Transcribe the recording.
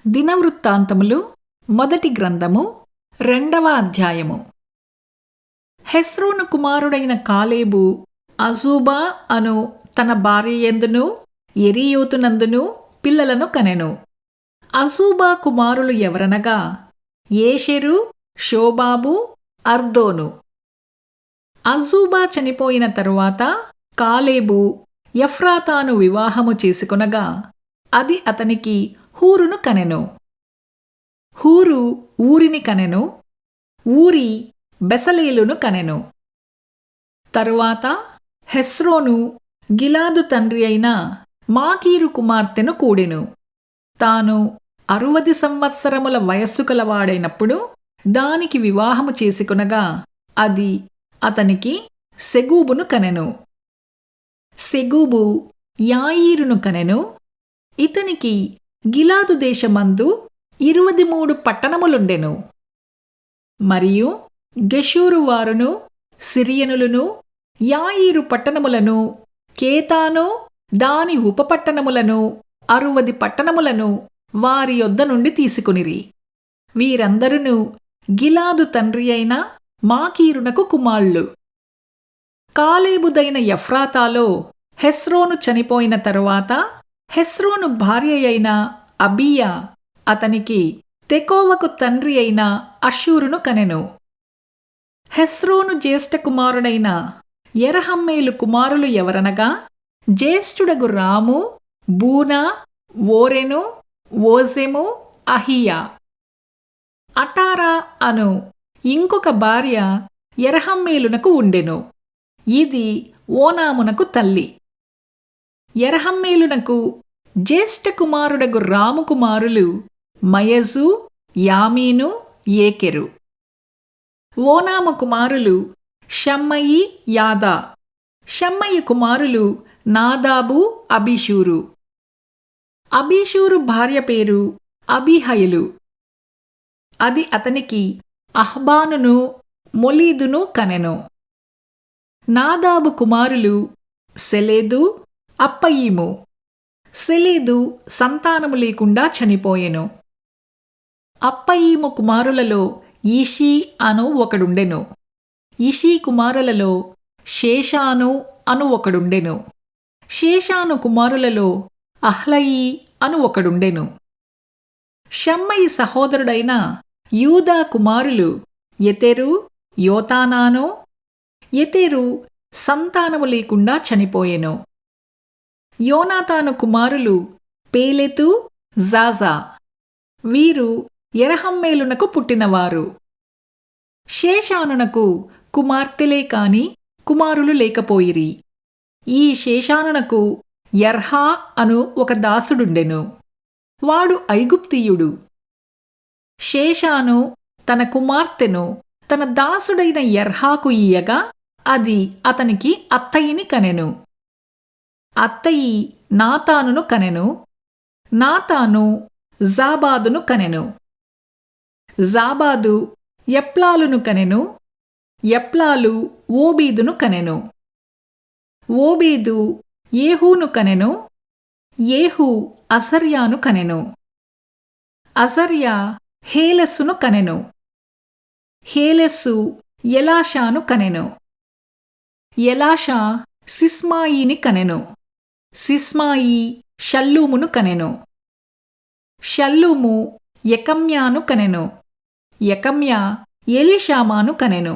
దినవృత్తాంతములు మొదటి గ్రంథము 2వ అధ్యాయము. హెస్రోను కుమారుడైన కాలేబు అజూబా అను తన భార్యయందును యెరీయోతునందును పిల్లలను కనెను. అజూబా కుమారులు ఎవరనగా ఏషెరు, షోబాబు, అర్దోను. అజూబా చనిపోయిన తరువాత కాలేబు ఎఫ్రాతాను వివాహము చేసుకొనగా అది అతనికి హూరును కనెను. హూరు ఊరిని కనెను. ఊరి బెసలేలును కనెను. తరువాత హెస్రోను గిలాదు తండ్రి అయిన మాకీరు కుమార్తెను కూడెను. తాను 60 సంవత్సరముల వయస్సు కలవాడైనప్పుడు దానికి వివాహము చేసుకొనగా అది అతనికి సెగూబును కనెను. సెగూబు యాయీరును కనెను. ఇతనికి గిలాదు దేశమందు 23 పట్టణములుండెను. మరియు గెషూరు వారును సిరియనులను యాయీరు పట్టణములను, కేతాను దాని ఉపపట్టణములను 60 పట్టణములను వారి యొద్ద నుండి తీసుకొనిరి. వీరందరును గిలాదు తండ్రి అయిన మాకీరునకు కుమారులు. కాలేబుదైన ఎఫ్రాతాలో హెస్రోను చనిపోయిన తరువాత హెస్రోను భార్య అయిన అబీయా అతనికి తెకోవకు తండ్రి అయిన అషూరును కనెను. హెస్రోను జ్యేష్ఠ కుమారుడైన యెరహమ్మేలు కుమారులు ఎవరనగా జ్యేష్ఠుడగు రాము, బూనా, ఓరెను, ఓజెము, అహియా. అటారా అను ఇంకొక భార్య యెరహమ్మేలునకు ఉండెను. ఇది ఓనామునకు తల్లి. యెరహమ్మేలునకు జ్యేష్ఠ కుమారుడగు రాము కుమారులు మయజు, యామీను, ఏకెరు. ఓనాము కుమారులు షమ్మయి, యాదా. షమ్మయి కుమారులు నాదాబు, అబీషూరు. అబీషూరు భార్య పేరు అబీహయలు. అది అతనికి అహ్బానును, మొలీదును కనెను. నాదాబు కుమారులు సెలెదు, అప్పయీము. సెలెదు సంతానము లేకుండా చనిపోయెను. అప్పయీము కుమారులలో ఈషీ అను ఒకడుండెను. ఈషీ కుమారులలో షేషాను అను ఒకడుండెను. షేషాను కుమారులలో అహ్లయి అను ఒకడుండెను. షమ్మయి సహోదరుడైన యూదా కుమారులు యెతెరు, యోతానాను. యెతెరు సంతానము లేకుండా చనిపోయెను. యోనాతాను కుమారులు పేలెతు, జాజా. వీరు యెరహమ్మేలునకు పుట్టినవారు. షేషానునకు కుమార్తెలే కాని కుమారులు లేకపోయిరి. ఈ షేషానునకు యర్హా అను ఒక దాసుడుండెను. వాడు ఐగుప్తీయుడు. షేషాను తన కుమార్తెను తన దాసుడైన యర్హాకు ఇయ్యగా అది అతనికి అత్తయిని కనెను. అత్తయి నాతానును కనెను. నాతాను జాబాదును కనెను. జాబాదు ఎప్లాలును కనెను. ఎప్లాలు ఓబీదును కనెను. ఓబేదు ఏహూను కనెను. ఏహూ అజర్యాను కనెను. అజర్యా హేలెస్సును కనెను. హేలెస్సు ఎలాషాను కనెను. ఎలాషా సిస్మాయిని కనెను. సిస్మాయి షల్లూమును కనెను. షల్లూము యెకమ్యాను కనెను. యెకమ్యా ఎలీషామాను కనెను.